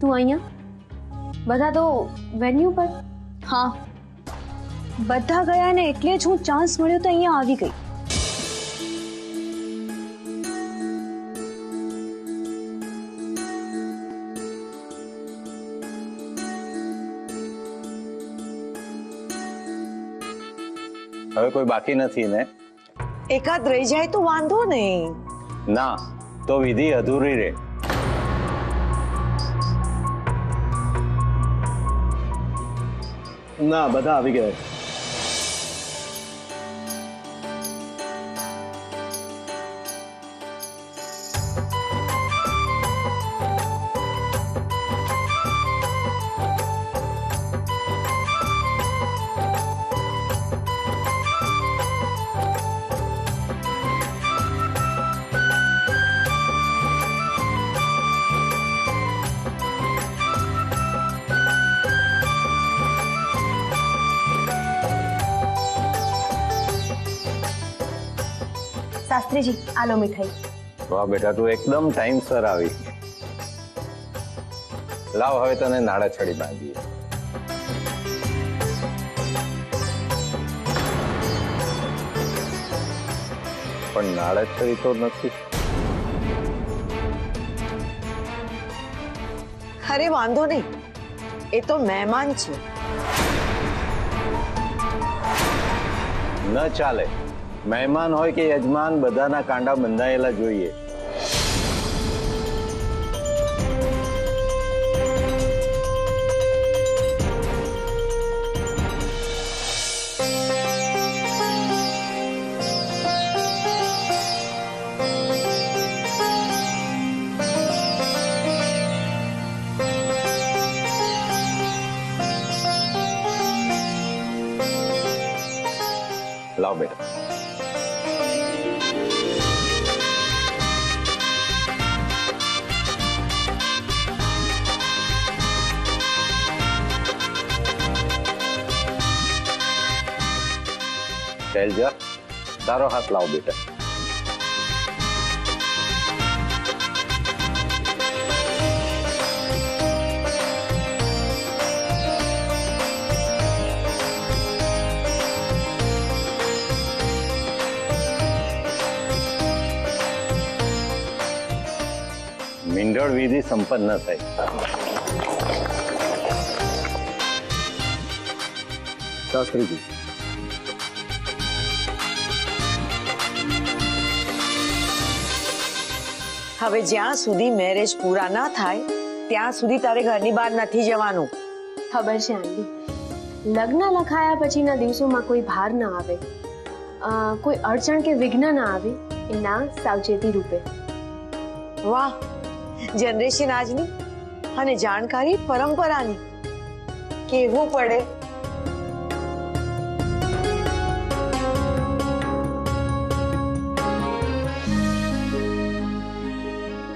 તું અહીંયા? બધા તો વેન્યુ પર? હા, બધા ગયા ને એટલે જ હું ચાન્સ મળ્યો તો અહીંયા આવી ગઈ. હવે કોઈ બાકી નથી ને? એકાદ રહી જાય તો વાંધો નહીં. ના, તો વિધિ અધૂરી રહે. ના, બધા આવી ગયા. શાસ્ત્રીજી, આ લો મીઠાઈ. વાહ બેટા, તું એકદમ ટાઈમસર આવી. લાવ હવે તને નાડા છડી બાંધીએ. પણ નાડા છડી તો નથી. અરે વાંધો નહીં, એ તો મહેમાન છે. ન ચાલે. મહેમાન હોય કે યજમાન, બધાના કાંડા બંધાયેલા જોઈએ. લાવ બેટા. શૈલજા, તારો હાથ લાવ બેટા. મીંડળ વિધિ સંપન્ન થઈ. શાસ્ત્રીજી, હવે જ્યાં સુધી મેરેજ પૂરા ના થાય ત્યાં સુધી તારે ઘરની બહાર નથી જવાનું. ખબર છે આંટી, લગ્ન લખાયા પછીના દિવસોમાં કોઈ ભાર ના આવે, કોઈ અડચણ કે વિઘ્ન ના આવે, એના સાવચેતી રૂપે. વાહ, જનરેશન આજની અને જાણકારી પરંપરાની. કેવું પડે.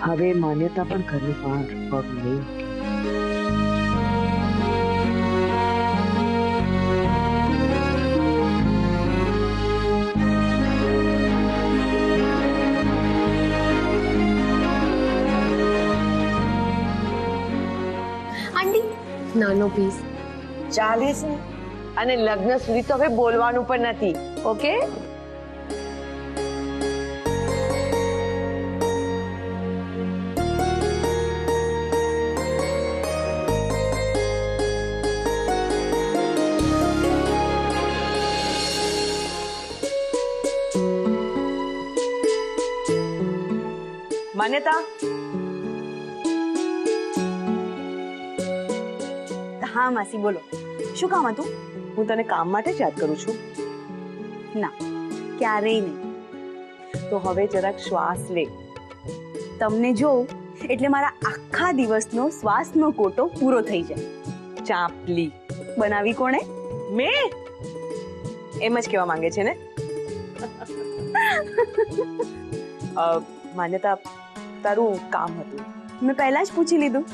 હવે માન્યતા પણ ઘરની બહાર પગ નહીં. આંટી, નાનો પીસ ચાલે છે, અને લગ્ન સુધી તો હવે બોલવાનું પણ નથી. ઓકે? માન્યતા, હા માસી, બોલો. શું કામ હતું? હું તને કામ માટે જ યાદ કરું છું. ના, ક્યારેય નહીં. તો હવે જરાક શ્વાસ લે. તમને જોઉં એટલે મારા આખા દિવસનો શ્વાસનો કોટો પૂરો થઈ જાય. ચાંપલી બનાવી કોણે? મેં એમ જ કહેવા માંગે છે ને? માન્યતા, તારું કામ હતું. મેં પહેલા જ પૂછી લીધું.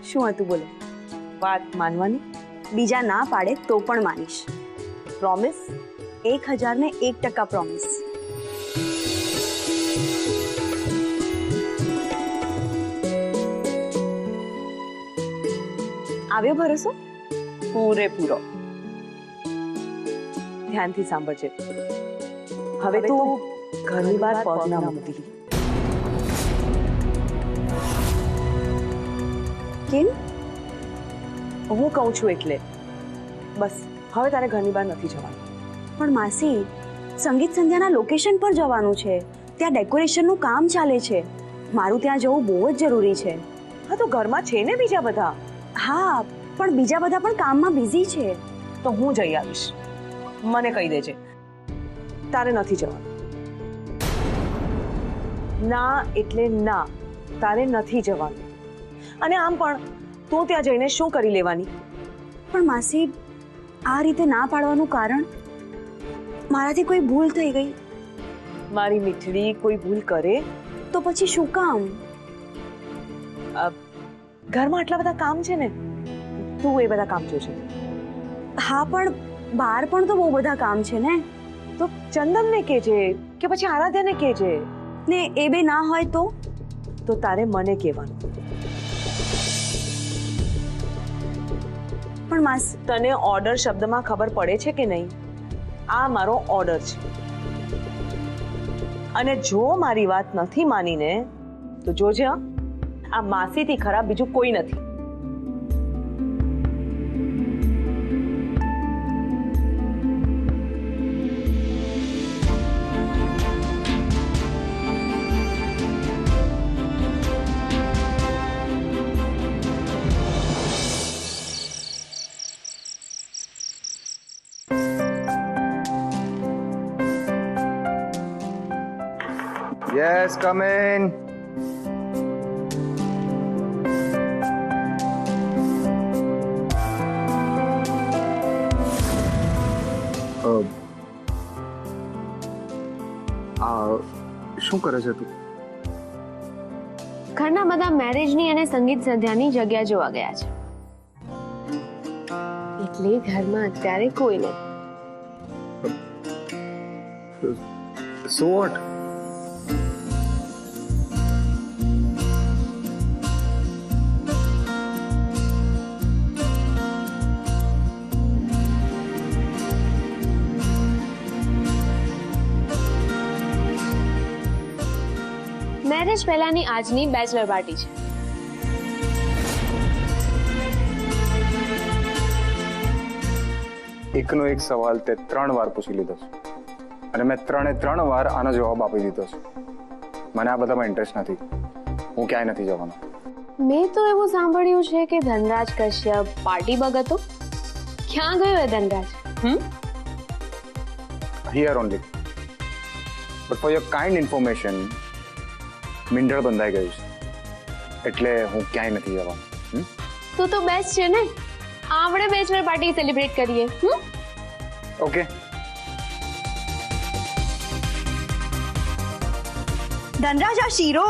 શું હતું બોલો? વાત માનવાની. બીજા ના પાડે તો પણ માનીશ. પ્રોમિસ? 1001% પ્રોમિસ. આવ્યો ભરોસો? પૂરેપૂરો. ધ્યાનથી સાંભળજે. હવે તું ઘરની બહાર પગ ના મૂકતી. કેમ? હું કહું છું એટલે. બસ હવે તારે ઘરની બહાર નથી જવાનું. પણ માસી, સંગીત સંધ્યાના લોકેશન પર જવાનું છે. ત્યાં ડેકોરેશનનું કામ ચાલે છે. મારું ત્યાં જવું બહુ જ જરૂરી છે. હા તો ઘરમાં છે ને બીજા બધા. હા પણ બીજા બધા પણ કામમાં બિઝી છે. તો હું જઈ આવીશ. મને કહી દેજે. તારે નથી જવાનું. ના એટલે ના, તારે નથી જવાનું. અને આમ પણ તું ત્યાં જઈને શું કરી લેવાની? પણ માસી, આ રીતે ના પાડવાનું કારણ મારાથી કોઈ ભૂલ થઈ ગઈ. મારી મીઠડી, કોઈ ભૂલ કરે તો પછી શું કામ? ઘરમાં આટલા બધા કામ છે ને, તું એ બધા કામ જોજે. હા પણ બહાર પણ તો બહુ બધા કામ છે ને. તો ચંદનને કહેજે કે પછી આરાધ્યાને કહેજે. ને એ બે ના હોય તો તારે મને કહેવાનું. પણ માસ, તને ઓર્ડર શબ્દમાં ખબર પડે છે કે નહીં? આ મારો ઓર્ડર છે. અને જો મારી વાત નથી માનીને તો જોજે, આ માસીથી ખરાબ બીજું કોઈ નથી. Yes, come in. શું કરે છે તું? ઘરના બધા મેરેજની અને સંગીત સંધ્યાની જગ્યા જોવા ગયા છે. એટલે ઘરમાં અત્યારે કોઈ નહીં. So what? મેરેજ પહેલાની આજની બેચલર પાર્ટી છે. એકનો એક સવાલ તે 3 વાર પૂછી લીધો છે અને મેં 3 વાર આનો જવાબ આપી દીધો છે. મને આ બધામાં ઇન્ટરેસ્ટ નથી. હું ક્યાંય નથી જવાનો. મેં તો એવું સાંભળ્યું છે કે ધનરાજ કશ્યપ પાર્ટી બગ હતો. ક્યાં ગયો એ Dhanraj? Here only. But for your kind information, મીંઢળ બંધાઈ ગયું છે. એટલે હું ક્યાંય નથી જવાનો. તો બેસ્ટ છે ને. આપણે બેચલર પાર્ટી સેલિબ્રેટ કરીએ. ઓકે. ધનરાજ, આ શીરો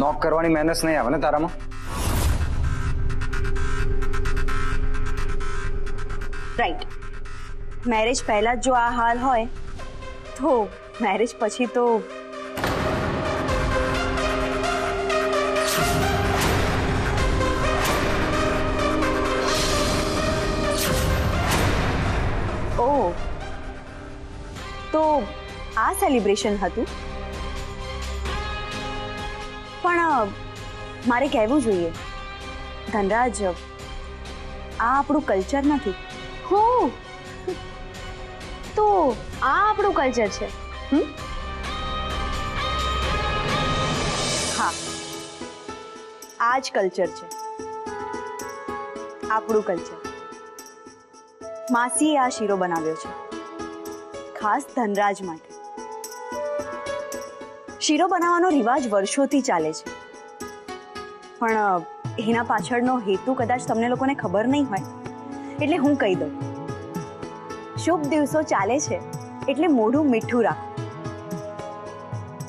નોક કરવાની મહેનત નહીં આવે ને તારામાં? રાઈટ. મેરેજ પહેલા જ જો આ હાલ હોય તો મેરેજ પછી તો ઓહ, તો આ સેલિબ્રેશન હતું. પણ મારે કહેવું જોઈએ ધનરાજ, આ આપણું કલ્ચર નથી. હો, તો આ આપણું કલ્ચર છે. હા, આ જ કલ્ચર છે, આપણું કલ્ચર. માસીએ આ શીરો બનાવ્યો છે ખાસ ધનરાજ માટે. શીરો બનાવવાનો રિવાજ વર્ષોથી ચાલે છે, પણ એના પાછળનો હેતુ કદાચ તમને લોકોને ખબર નહીં હોય, એટલે હું કહી દઉં. શુભ દિવસો ચાલે છે એટલે મોઢું મીઠું રાખો,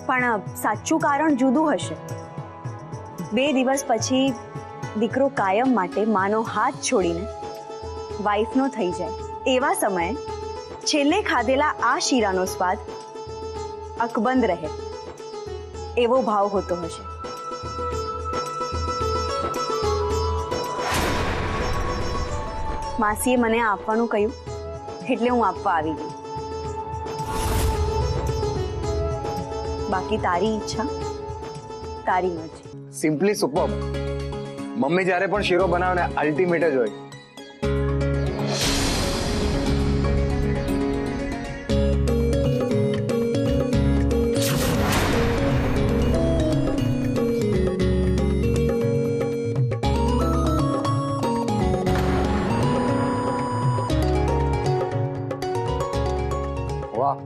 પણ સાચું કારણ જુદું હશે. 2 દિવસ પછી દીકરો કાયમ માટે માનો હાથ છોડીને વાઈફનો થઈ જાય એવા સમયે છેલ્લે ખાધેલા આ શીરાનો સ્વાદ અકબંધ રહે એવો ભાવ હોતો હશે. માસીએ મને આપવાનું કહ્યું એટલે હું આપવા આવી ગઈ. બાકી તારી ઈચ્છા તારી મરજી. Simply superb. મમ્મી જ્યારે પણ શીરો બનાવે ને અલ્ટિમેટ જ હોય. વાહ.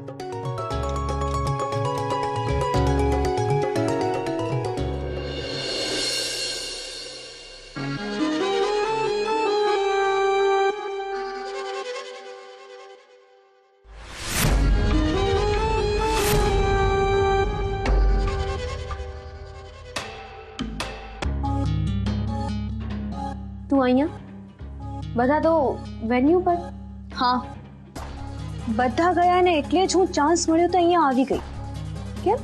તું અહીંયા? બધા તો વેન્યુ પર. હા, બધા ગયા ને એટલે જ હું ચાન્સ મળ્યો તો અહીંયા આવી ગઈ. કેમ?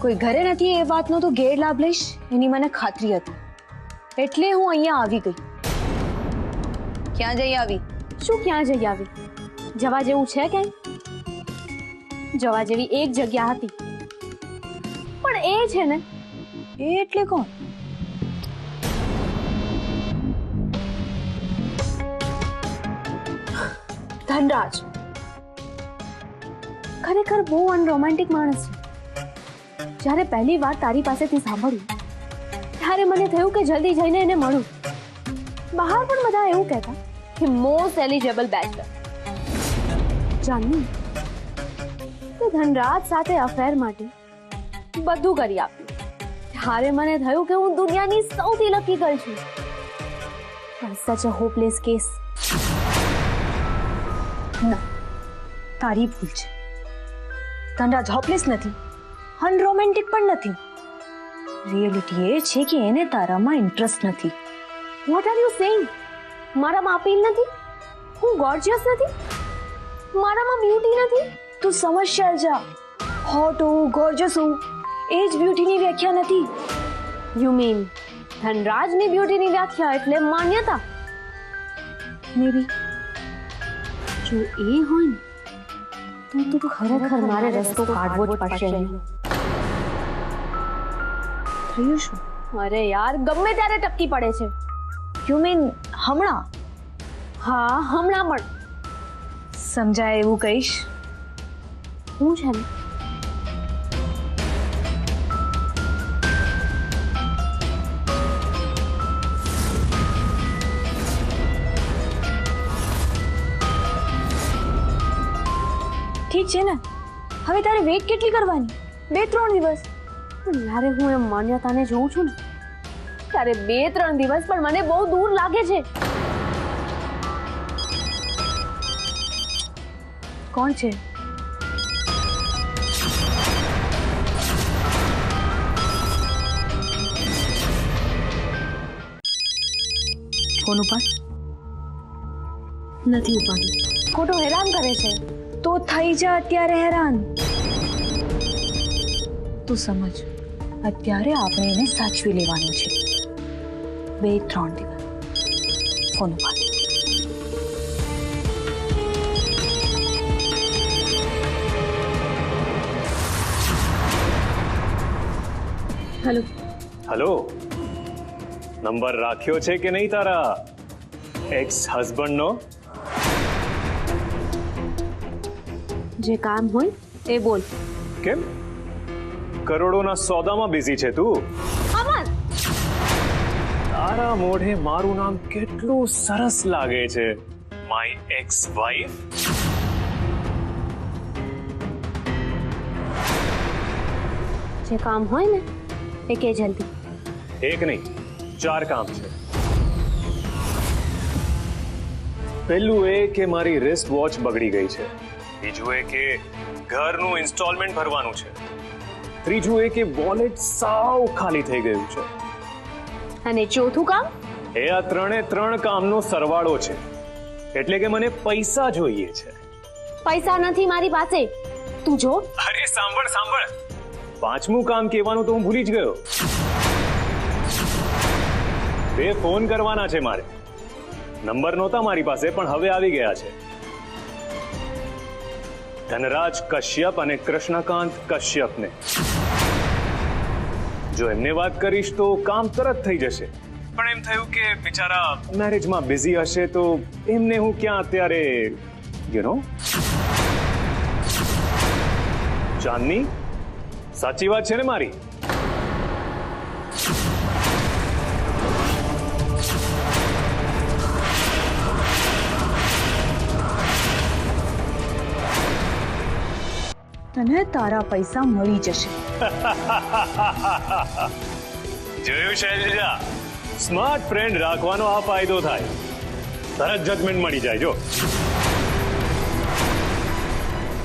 કોઈ ઘરે નથી એ વાતનો તો ગેરલાભ લઈશ એની મને ખાતરી હતી એટલે હું અહીંયા આવી ગઈ. ક્યાં જઈ આવી? શું ક્યાં જઈ આવી? જવા જેવું છે ક્યાંય? જવા જેવી એક જગ્યા હતી પણ એ છે ને, એ એટલે કોણ? ધનરાજ ખરેખર બહુ અનરોમેન્ટિક માણસ છે. જ્યારે પહેલી વાર તારી પાસેથી સાંભળ્યું ત્યારે મને થયું કે જલ્દી જઈને એને મળું. બહાર પણ બધા એવું કહેતા કે મોસ્ટ એલિજિબલ બેચલર. જાણ્યું કે ધનરાજ સાથે અફેર માટે બધું કરી આપ્યું. ત્યારે મને થયું કે હું દુનિયાની સૌથી લકી ગર્લ છું. પણ સચ અ હોપલેસ કેસ. ના, તારી ભૂલ છે. ધનરાજ હોપલેસ નથી, અનરોમેન્ટિક પણ નથી. રિયાલિટી એ છે કે એને તારામાં ઇન્ટરેસ્ટ નથી. What are you saying? મારામાં અપીલ નથી? હું ગોર્જિયસ નથી? મારામાં બ્યુટી નથી? તું સમજ્યા જા. હોટ હોવું, ગોર્જિયસ હોવું એ જ બ્યુટીની વ્યાખ્યા નથી. યુ મીન ધનરાજની બ્યુટીની વ્યાખ્યા એટલે માન્યતા? મે બી. જો એ હોય ને તો ખરેખર મારે રસ્તો કાઢવો જ પડશે. થયું શું? અરે યાર, ગમે ત્યારે ટપકી પડે છે. યુ મીન હમણાં? હા, હમણાં પણ. સમજાય એવું કહીશ. હું છે ને ઠીક છે ને, હવે તારે વેઇટ કેટલી કરવાની? 2-3 દિવસ. પણ યારે હું એમ માન્યતાને જોઉં છું ને ત્યારે 2-3 દિવસ પણ મને બહુ દૂર લાગે છે. કોણ છે? ફોન ઉપાડ. નથી ઉપાડી. ખોટો હેરાન કરે છે. તો થઈ જા અત્યારે હેરાન. તું સમજ, અત્યારે આપણે એને સાચવી લેવાનું છે. 2-3 દિવસ. ફોન ઉપાડ. હેલો. હેલો, નંબર રાખ્યો છે કે નહીં તારા એક્સ હસબન્ડનો? જે કામ હોય એ બોલ. કેમ કરોડોના સોદામાં બિઝી છે તું? અમન, તારા મોઢે મારું નામ કેટલું સરસ લાગે છે, માય એક્સ વાઇફ. જે કામ હોય ને એ કે જલ્દી. એક નહીં, 4 કામ છે. પહેલું એ કે મારી રિસ્ટ વોચ બગડી ગઈ છે. બીજું એ કે ઘરનું ઇન્સ્ટોલમેન્ટ ભરવાનું છે. ત્રીજું એ કે વોલેટ સાવ ખાલી થઈ ગયું છે. અને ચોથું કામ? એ આ ત્રણ કામનો સરવાળો છે, એટલે કે મને પૈસા જોઈએ છે. પૈસા નથી મારી પાસે. તું જો. અરે સાંભળ, પાંચમું કામ કહેવાનું તો હું ભૂલી જ ગયો. 2 ફોન કરવાના છે મારે. નંબર નહોતા મારી પાસે, પણ હવે આવી ગયા છે. ધનરાજ કશ્યપ અને કૃષ્ણકાંત કશ્યપને. જો એમને વાત કરીશ તો કામ તરત થઈ જશે, પણ એમ થયું કે બિચારા મેરેજમાં બિઝી હશે, તો એમને હું ક્યાં અત્યારે ચાંદની, સાચી વાત છે ને મારી? તને તારા પૈસા મળી જશે. જોયું શૈલજા, સ્માર્ટ ફ્રેન્ડ રાખવાનો આ ફાયદો થાય, તરત જજમેન્ટ મળી જાય. જો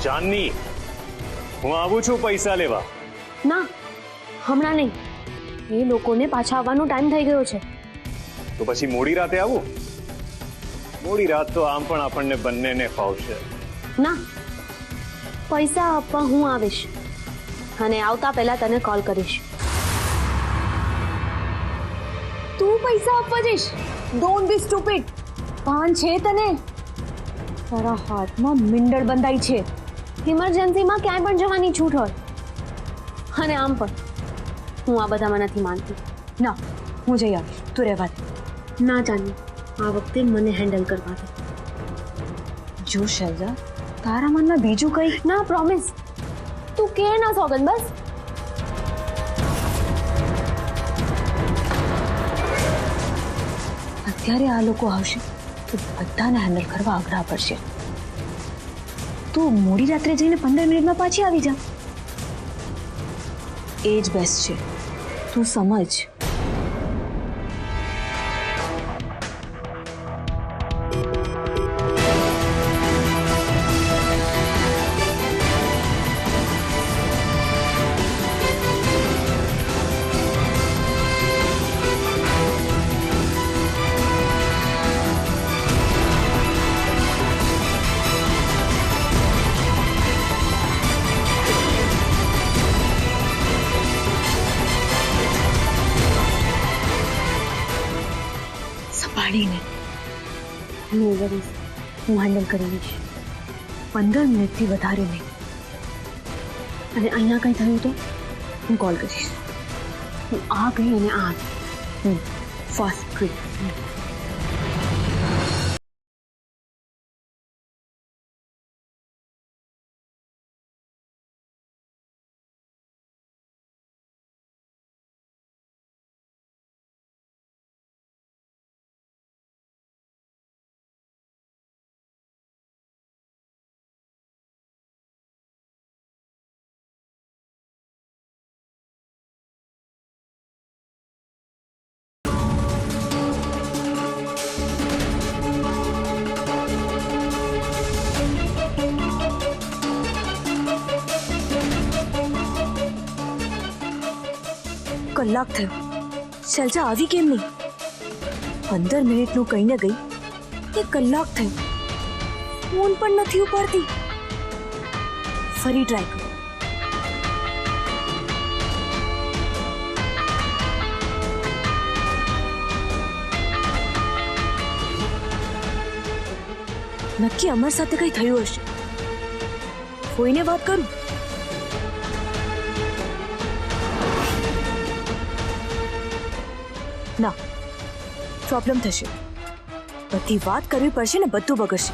ચાંદની, હું આવું છું પૈસા લેવા. ના, હમણાં નહીં. એ લોકોને પાછા આવવાનો ટાઈમ થઈ ગયો છે. તો પછી મોડી રાતે આવું? મોડી રાત તો આમ પણ આપણને બંનેને ફાવશે. ના, પૈસા આપવા હું આવીશ અને આવતા પહેલા તને કોલ કરીશ. તું પૈસા આપવા જઈશ? Don't be stupid. ભાન છે તને? તારા હાથમાં મિંડળ બંધાઈ છે. ઇમરજન્સીમાં ક્યાંય પણ જવાની છૂટ હોય. અને આમ પણ હું આ બધામાં નથી માનતી. ના, હું જઈ આવીશ, તું રહેવા દે. ના ચાંદની, આ વખતે મને હેન્ડલ કરવા દે. જો શૈલજા, તારા મનમાં બીજું કંઈ? ના, પ્રોમિસ. તું કે ના સોગન, બસ. અત્યારે આ લોકો આવશે તો બધાને હેન્ડલ કરવા અઘરા પડશે. તું મોડી રાત્રે જઈને 15 મિનિટમાં પાછી આવી જા. એ જ બેસ્ટ છે. તું સમજ. સંભાળીને. નો વરીઝ, હું હેન્ડલ કરી લઈશ. 15 મિનિટથી વધારે નહીં. અને અહીંયા કંઈ થયું તો હું કોલ કરીશ. હું આ ગઈ અને આ ફાસ્ટ ક્વિક. કલાક થયો. શૈલજા આવી કેમ નહીં? 15 મિનિટનું કઈ ને ગઈ 1 કલાક થયો. ફોન પણ નથી ઉપાડતી. ફરી ટ્રાય કરું. નક્કી અમર સાથે કઈ થયું હશે. કોઈને વાત કરું. ના, પ્રોબ્લેમ થશે. બધી વાત કરવી પડશે ને બધું બગડશે.